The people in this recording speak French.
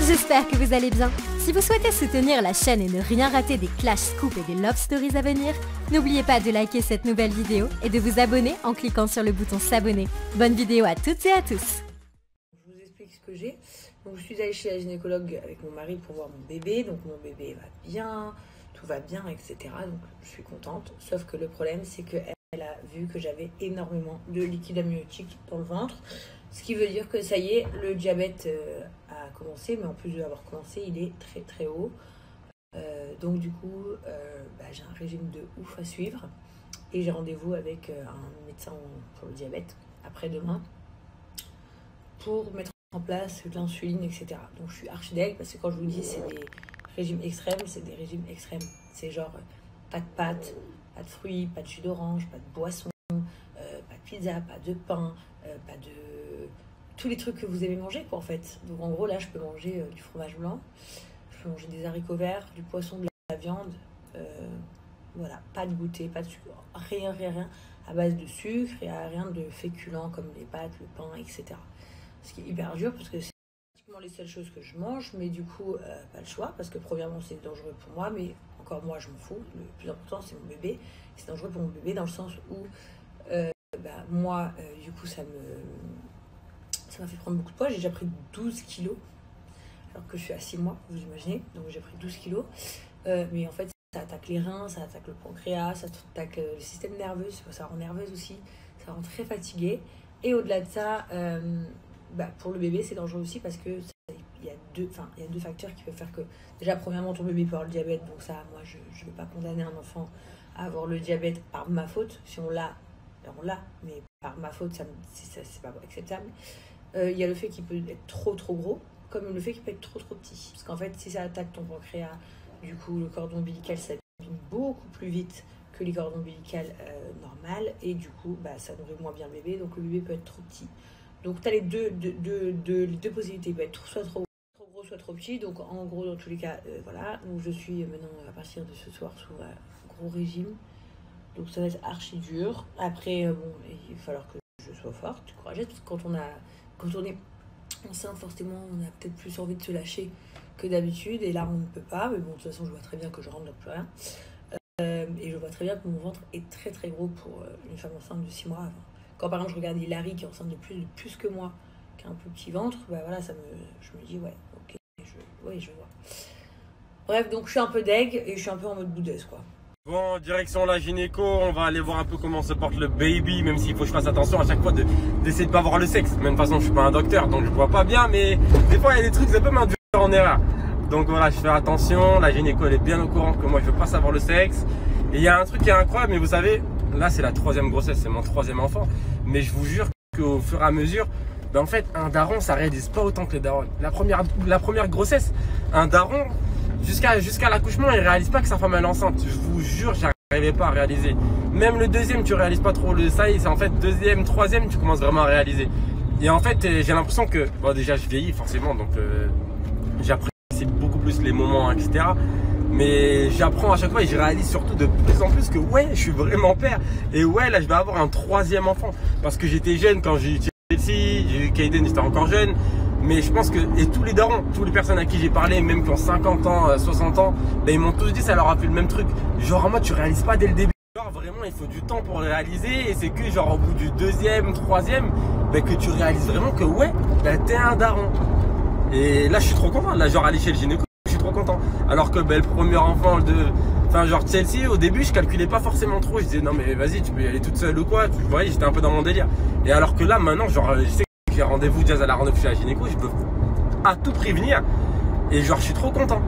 J'espère que vous allez bien. Si vous souhaitez soutenir la chaîne et ne rien rater des Clash Scoop et des Love Stories à venir, n'oubliez pas de liker cette nouvelle vidéo et de vous abonner en cliquant sur le bouton s'abonner. Bonne vidéo à toutes et à tous. Je vous explique ce que j'ai. Donc je suis allée chez la gynécologue avec mon mari pour voir mon bébé. Donc mon bébé va bien, tout va bien, etc. Donc je suis contente. Sauf que le problème, c'est qu'elle a vu que j'avais énormément de liquide amniotique dans le ventre. Ce qui veut dire que ça y est, le diabète a commencé, mais en plus de l'avoir commencé, il est très très haut. Donc du coup, j'ai un régime de ouf à suivre. Et j'ai rendez-vous avec un médecin pour le diabète après-demain pour mettre en place de l'insuline, etc. Donc je suis archi deg parce que quand je vous dis c'est des régimes extrêmes, c'est des régimes extrêmes. C'est genre pas de pâtes, pas de fruits, pas de jus d'orange, pas de boisson, pas de pizza, pas de pain, pas de... tous les trucs que vous aimez manger quoi en fait. Donc en gros là je peux manger du fromage blanc, je peux manger des haricots verts, du poisson, de la viande, voilà, pas de goûter, pas de sucre, rien à base de sucre et rien de féculents comme les pâtes, le pain, etc. Ce qui est hyper dur parce que c'est pratiquement les seules choses que je mange, mais du coup pas le choix parce que premièrement c'est dangereux pour moi, mais encore moi je m'en fous, le plus important c'est mon bébé. C'est dangereux pour mon bébé dans le sens où moi du coup ça m'a fait prendre beaucoup de poids. J'ai déjà pris 12 kilos alors que je suis à 6 mois, vous imaginez, donc j'ai pris 12 kilos, mais en fait ça attaque les reins, ça attaque le pancréas, ça attaque le système nerveux, ça rend nerveuse aussi, ça rend très fatiguée. Et au-delà de ça, pour le bébé c'est dangereux aussi parce que il y a deux facteurs qui peuvent faire que déjà premièrement ton bébé peut avoir le diabète, donc ça moi je ne vais pas condamner un enfant à avoir le diabète par ma faute. Si on l'a, on l'a, mais par ma faute c'est pas acceptable. Il y a le fait qu'il peut être trop gros, comme le fait qu'il peut être trop petit. Parce qu'en fait, si ça attaque ton pancréas, du coup, le cordon ombilical s'abîme beaucoup plus vite que les cordons ombilicales normales. Et du coup, ça nourrit moins bien le bébé. Donc, le bébé peut être trop petit. Donc, tu as les deux possibilités. Il peut être soit trop gros, soit trop petit. Donc, en gros, dans tous les cas, voilà. Donc, je suis maintenant, à partir de ce soir, sous un gros régime. Donc, ça va être archi dur. Après, il va falloir que je sois forte, courageuse. Parce que quand on est enceinte, forcément, on a peut-être plus envie de se lâcher que d'habitude. Et là, on ne peut pas. Mais bon, de toute façon, je vois très bien que je rentre dans plus rien. Et je vois très bien que mon ventre est très gros pour une femme enceinte de 6 mois avant. Quand par exemple, je regarde Hilary qui est enceinte de plus que moi, qui a un plus petit ventre, voilà, je me dis, ouais, ok, je vois. Bref, donc je suis un peu deg et je suis un peu en mode boudeuse, quoi. Bon, direction la gynéco, on va aller voir un peu comment se porte le baby, même s'il faut que je fasse attention à chaque fois d'essayer de pas voir le sexe. Mais de toute façon, je suis pas un docteur, donc je vois pas bien, mais des fois, il y a des trucs, ça peut m'induire en erreur. Donc voilà, je fais attention, la gynéco, elle est bien au courant que moi, je veux pas savoir le sexe. Et il y a un truc qui est incroyable, mais vous savez, là, c'est la 3e grossesse, c'est mon 3e enfant. Mais je vous jure qu'au fur et à mesure, en fait, un daron, ça réalise pas autant que les darons. La première grossesse, un daron, jusqu'à l'accouchement, il réalise pas que sa femme est enceinte. Je vous jure, j'arrivais pas à réaliser. Même le 2e, tu réalises pas trop ça. C'est en fait 2e, 3e, tu commences vraiment à réaliser. Et en fait, j'ai l'impression que, déjà, je vieillis forcément, donc j'apprécie beaucoup plus les moments, etc. Mais j'apprends à chaque fois et je réalise surtout de plus en plus que ouais, je suis vraiment père. Et ouais, là, je vais avoir un 3e enfant parce que j'étais jeune quand j'ai eu Chelsea, j'ai eu Kaden, j'étais encore jeune. Mais je pense que, et tous les darons, toutes les personnes à qui j'ai parlé, même qui ont 50 ans, 60 ans, ils m'ont tous dit, ça leur a fait le même truc. Genre, moi, tu réalises pas dès le début. Genre, vraiment, il faut du temps pour le réaliser. Et c'est que, genre, au bout du 2e, 3e, que tu réalises vraiment que, ouais, t'es un daron. Et là, je suis trop content. Là, genre, aller chez le gynéco, je suis trop content. Alors que, le premier enfant genre, Chelsea, au début, je calculais pas forcément trop. Je disais, non, mais vas-y, tu peux y aller toute seule ou quoi. Vous voyez, j'étais un peu dans mon délire. Et alors que là, maintenant, genre, je sais j'ai rendez-vous, Jazz à la rendez-vous chez la gynéco, je peux à tout prix venir et genre je suis trop content.